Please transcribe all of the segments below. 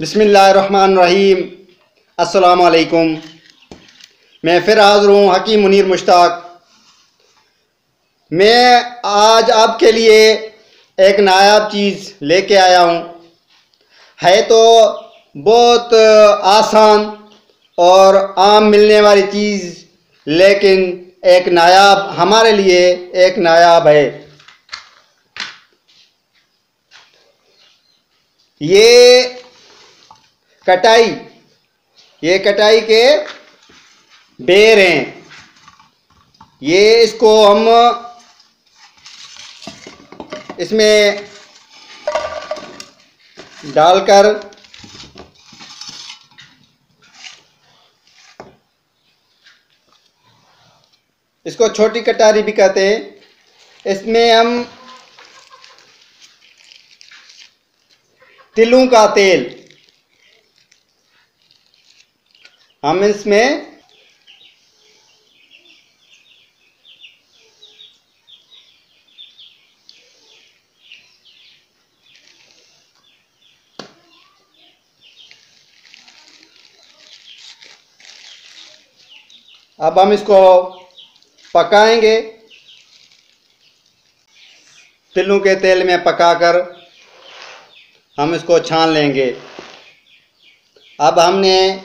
बिस्मिल्लाहिर्रहमानिर्रहीम। अस्सलामु अलैकुम। मैं फिर हाज़िर हूँ, हकीम मुनीर मुश्ताक। मैं आज आपके लिए एक नायाब चीज़ लेके आया हूँ। है तो बहुत आसान और आम मिलने वाली चीज़, लेकिन एक नायाब, हमारे लिए एक नायाब है। ये कटाई के बेर हैं। इसको हम इसमें डालकर इसको छोटी कटारी भी कहते हैं। इसमें हम तिलों का तेल इसमें अब हम इसको पकाएंगे। तिलों के तेल में पकाकर हम इसको छान लेंगे। अब हमने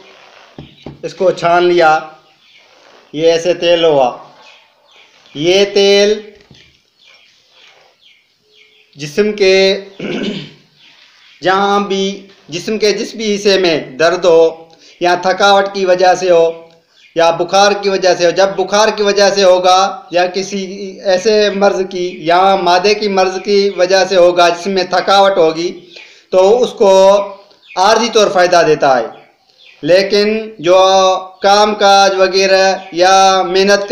इसको छान लिया। ये ऐसे तेल हुआ। ये तेल जिस्म के जहाँ भी, जिस्म के जिस भी हिस्से में दर्द हो, या थकावट की वजह से हो, या बुखार की वजह से हो, जब बुखार की वजह से होगा या किसी ऐसे मर्ज़ की या मादे की मर्ज़ की वजह से होगा जिसमें थकावट होगी, तो उसको आर्जी तौर फ़ायदा देता है। लेकिन जो काम काज वगैरह या मेहनत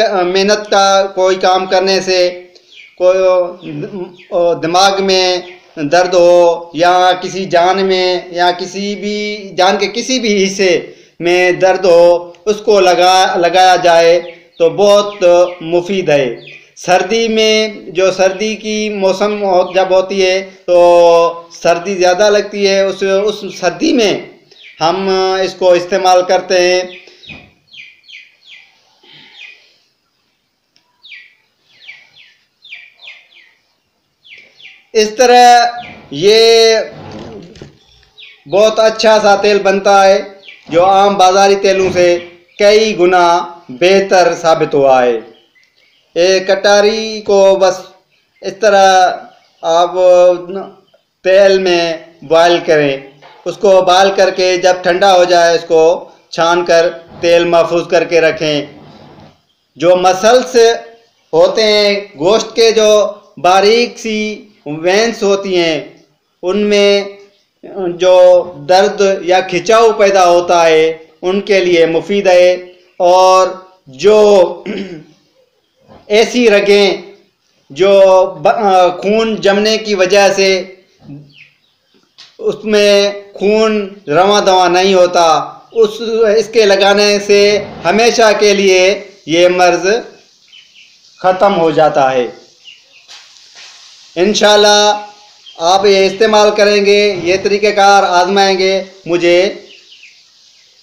का कोई काम करने से कोई दिमाग में दर्द हो, या किसी जान में, या किसी भी जान के किसी भी हिस्से में दर्द हो, उसको लगाया जाए तो बहुत मुफीद है। सर्दी में, जो सर्दी की मौसम जब होती है तो सर्दी ज़्यादा लगती है, उस सर्दी में हम इसको इस्तेमाल करते हैं। इस तरह ये बहुत अच्छा सा तेल बनता है, जो आम बाज़ारी तेलों से कई गुना बेहतर साबित हुआ है। एक कटारी को बस इस तरह आप तेल में बॉयल करें। उसको बॉयल करके जब ठंडा हो जाए, उसको छान कर तेल महफूज करके रखें। जो मसल्स होते हैं, गोश्त के जो बारीक सी वेंस होती हैं, उनमें जो दर्द या खिंचाव पैदा होता है, उनके लिए मुफीद है। और जो ऐसी रगें जो खून जमने की वजह से उसमें खून रवा दवा नहीं होता, इसके लगाने से हमेशा के लिए ये मर्ज़ ख़त्म हो जाता है। इंशाल्लाह आप ये इस्तेमाल करेंगे, ये तरीक़ेकार आजमाएंगे, मुझे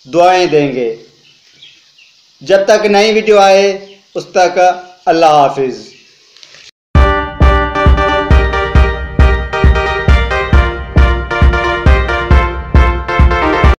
दुआएं देंगे। जब तक नई वीडियो आए, उस तक अल्लाह हाफिज़।